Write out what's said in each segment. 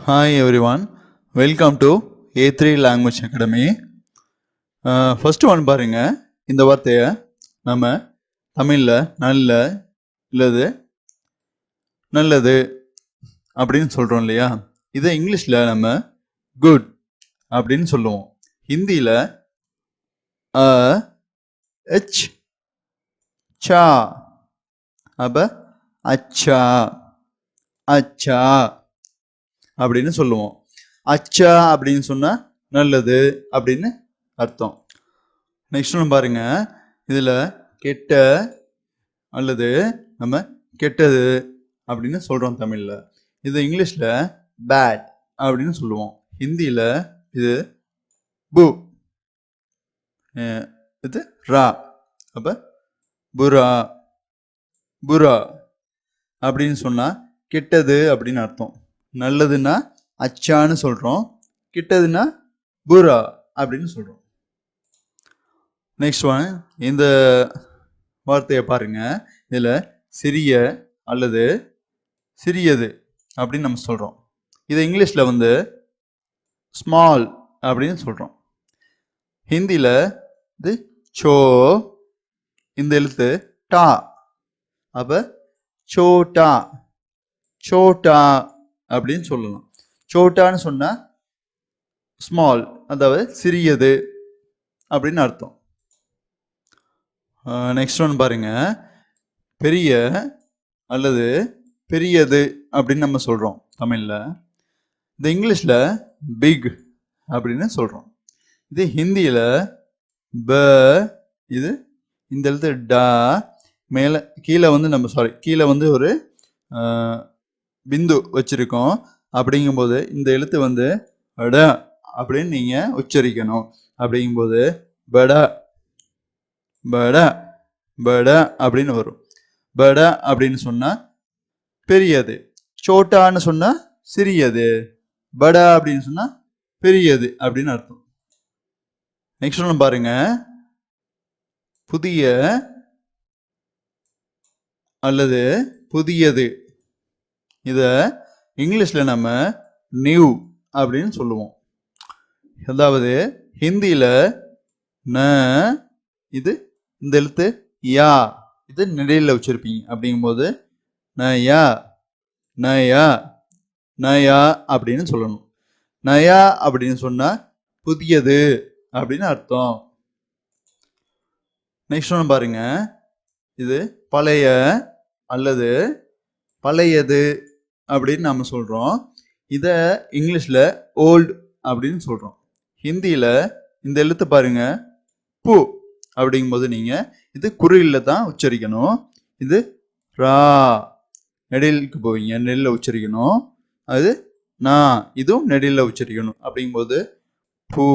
Hi everyone, welcome to A3 Language Academy. First one பாருங்க, இந்த வார்த்தையை நம்ம தமிழில் நல்லது அப்படின்னு சொல்கிறோம் இல்லையா? இதை இங்கிலீஷில் நம்ம குட் அப்படின்னு சொல்லுவோம். ஹிந்தியில் எச் சா அப்ப அச்சா அச்சா அப்படின்னு சொல்லுவோம். அச்சா அப்படின்னு சொன்னா நல்லது அப்படின்னு அர்த்தம். நெக்ஸ்ட் ஒன்று பாருங்க, இதுல கெட்ட அல்லது நம்ம கெட்டது அப்படின்னு சொல்றோம் தமிழ்ல. இது இங்கிலீஷ்ல பேட் அப்படின்னு சொல்லுவோம். ஹிந்தியில இது பு, இது ரா, அப்ப புரா புரா அப்படின்னு சொன்னா கெட்டது அப்படின்னு அர்த்தம். நல்லதுன்னா அச்சான்னு சொல்றோம், கெட்டதுன்னா புரா அப்படின்னு சொல்றோம். நெக்ஸ்ட் ஒன், இந்த வார்த்தையை பாருங்க, இதுல சிறிய அல்லது சிறியது அப்படின்னு நம்ம சொல்றோம். இது இங்கிலீஷ்ல வந்து ஸ்மால் அப்படின்னு சொல்றோம். ஹிந்தியில இது சோ, இந்த எழுத்து டா, அப்ப சோட்டா சோட்டா அப்படின்னு சொல்லலாம். சோட்டான்னு சொன்னா ஸ்மால், அதாவது சிறியது அப்படின்னு அர்த்தம். நெக்ஸ்ட் ஒன் பாருங்க, பெரிய அல்லது பெரியது அப்படின்னு நம்ம சொல்றோம் தமிழ்ல. இது இங்கிலீஷ்ல பிக் அப்படின்னு சொல்றோம். இது ஹிந்தியில ப, இது இந்த எழுத்து டா, மேல கீழே வந்து நம்ம கீழே வந்து ஒரு பிந்து வச்சிருக்கோம். அப்படிங்கும்போது இந்த எழுத்து வந்து அட அப்படின்னு நீங்க உச்சரிக்கணும். அப்படிங்கும்போது பட பட பட அப்படின்னு வரும். பட அப்படின்னு சொன்னா பெரியது, சோட்டான்னு சொன்னா சிறியது, பட அப்படின்னு சொன்னா பெரியது அப்படின்னு அர்த்தம். நெக்ஸ்ட் ஒன்று பாருங்க, புதிய அல்லது புதியது. இத இங்கிலீஷ்ல நம்ம நியூ அப்படின்னு சொல்லுவோம். அதாவது ஹிந்தியில ந, இது இந்த எழுத்து யா, இது நெடில வச்சிருப்பீங்க. அப்படிங்கும்போது நயா நயா நயா அப்படின்னு சொல்லணும். நயா அப்படின்னு சொன்னா புதியது அப்படின்னு அர்த்தம். நெக்ஸ்ட் ஒன்று பாருங்க, இது பழைய அல்லது பழையது அப்படின்னு நம்ம சொல்றோம். இத இங்கிலீஷ்ல ஓல்டு அப்படின்னு சொல்றோம். ஹிந்தியில இந்த எழுத்து பாருங்க பூ அப்படிங்கும்போது நீங்க இது குறியில தான் உச்சரிக்கணும். இது ரா, நெடிலுக்கு போவீங்க, நெல்ல உச்சரிக்கணும். அது நா, இதுவும் நெடில உச்சரிக்கணும். அப்படிங்கும்போது பூ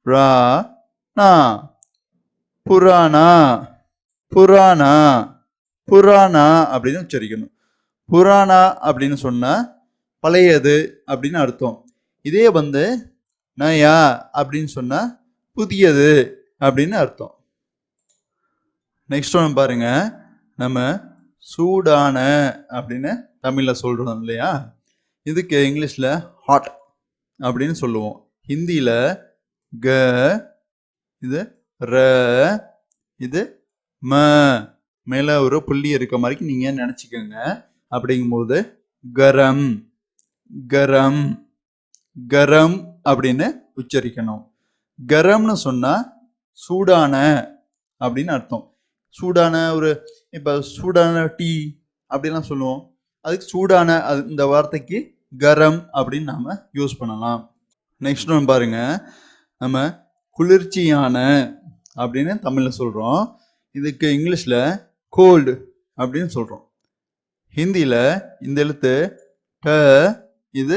ரா நா, புராணா புராணா புராணா அப்படின்னு உச்சரிக்கணும். புராணா அப்படின்னு சொன்னா பழையது அப்படின்னு அர்த்தம். இதே வந்து நயா அப்படின்னு சொன்னா புதியது அப்படின்னு அர்த்தம். நெக்ஸ்ட் ஒன்று பாருங்க, நம்ம சூடான அப்படின்னு தமிழ்ல சொல்றோம் இல்லையா? இதுக்கு இங்கிலீஷ்ல ஹாட் அப்படின்னு சொல்லுவோம். ஹிந்தியில க, இது ர, இது ம, மேல ஒரு புள்ளி இருக்க மாதிரி நீங்க நினைச்சுக்கோங்க. அப்படிங்கும்போது கரம் கரம் கரம் அப்படின்னு உச்சரிக்கணும். கரம்னு சொன்னா சூடான அப்படின்னு அர்த்தம். சூடான ஒரு, இப்ப சூடான டீ அப்படிலாம் சொல்லுவோம். அதுக்கு சூடான இந்த வார்த்தைக்கு கரம் அப்படின்னு நாம யூஸ் பண்ணலாம். நெக்ஸ்ட் ஒன்று பாருங்க, நம்ம குளிர்ச்சியான அப்படின்னு தமிழ்ல சொல்றோம். இதுக்கு இங்கிலீஷ்ல கோல்டு அப்படின்னு சொல்றோம். ஹிந்தியில இந்த எழுத்து ட, இது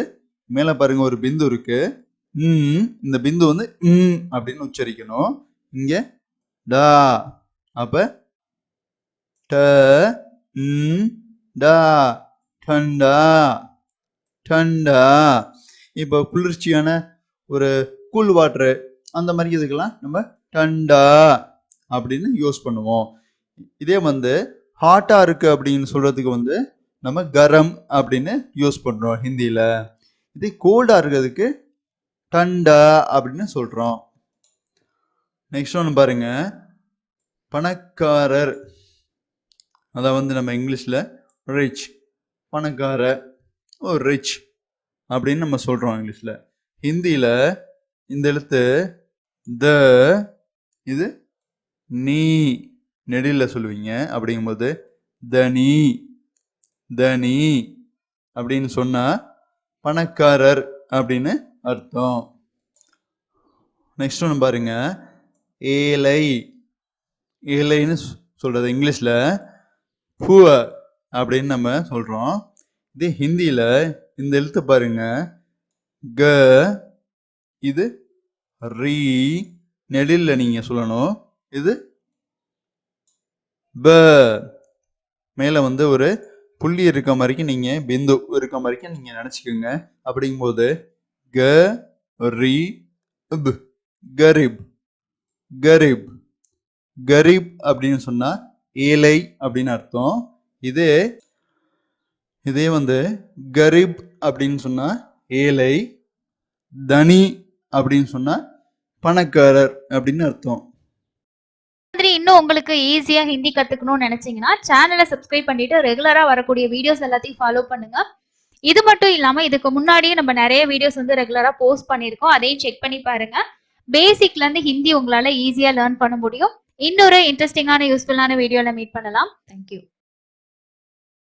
மேல பாருங்க ஒரு பிந்து இருக்கு, இந்த பிந்து வந்து அப்படின்னு உச்சரிக்கணும். இங்க டா, அப்ப ட டா, டண்டா டண்டா. இப்போ குளிர்ச்சியான ஒரு கூல் வாட்டரு அந்த மாதிரி இதுக்கெல்லாம் நம்ம டண்டா அப்படின்னு யூஸ் பண்ணுவோம். இதே வந்து ஹாட்டா இருக்கு அப்படின்னு சொல்றதுக்கு வந்து நம்ம கரம் அப்படின்னு யூஸ் பண்றோம் ஹிந்தியில. இதே கோல்டா இருக்கிறதுக்கு டண்டா அப்படின்னு சொல்றோம். நெக்ஸ்ட் ஒன்று பாருங்க, பணக்காரர். அதை வந்து நம்ம இங்கிலீஷ்ல ரிச், பணக்கார, ஓ ரிச் அப்படின்னு நம்ம சொல்றோம் இங்கிலீஷ்ல. ஹிந்தியில இந்த எழுத்து த, இது நீ நெடில சொல்லுவீங்க. அப்படிங்கும்போது தனி, தனி அப்படின்னு சொன்னா பணக்காரர் அப்படின்னு அர்த்தம். நெக்ஸ்ட் ஒன்று பாருங்க, ஏழை. ஏழைன்னு சொல்றது இங்கிலீஷ்ல புவர் அப்படின்னு நம்ம சொல்றோம். இது ஹிந்தியில இந்த எழுத்து பாருங்க, க, இது ரீ நெடில நீங்க சொல்லணும். இது ப, மேல வந்து ஒரு புள்ளி இருக்க மாதிரிக்கு நீங்க பிந்து இருக்க மாதிரிக்கு நீங்க நினைச்சுக்கோங்க. அப்படிங்கும்போது க ரி ப், கரிப், கரிப். கரீப் அப்படின்னு சொன்னா ஏழை அப்படின்னு அர்த்தம். இதே வந்து கரீப் அப்படின்னு சொன்னா ஏழை, தனி அப்படின்னு சொன்னா பணக்காரர் அப்படின்னு அர்த்தம். இன்னும் உங்களுக்கு ஈஸியா ஹிந்தி கத்துக்கணும்னு நினைச்சீங்கன்னா சேனலை சப்ஸ்கிரைப் பண்ணிட்டு ரெகுலரா வரக்கூடிய வீடியோஸ் எல்லாத்தையும் ஃபாலோ பண்ணுங்க. இது மட்டும் இல்லாம இதுக்கு முன்னாடியே நம்ம நிறைய வீடியோஸ் வந்து ரெகுலரா போஸ்ட் பண்ணிருக்கோம், அதையும் செக் பண்ணி பாருங்க. பேசிக்ல இருந்து ஹிந்தி உங்களால ஈஸியா லேர்ன் பண்ண முடியும். இன்னொரு இன்ட்ரெஸ்டிங்கான யூஸ்ஃபுல்லான வீடியோல மீட் பண்ணலாம். தேங்க்யூ.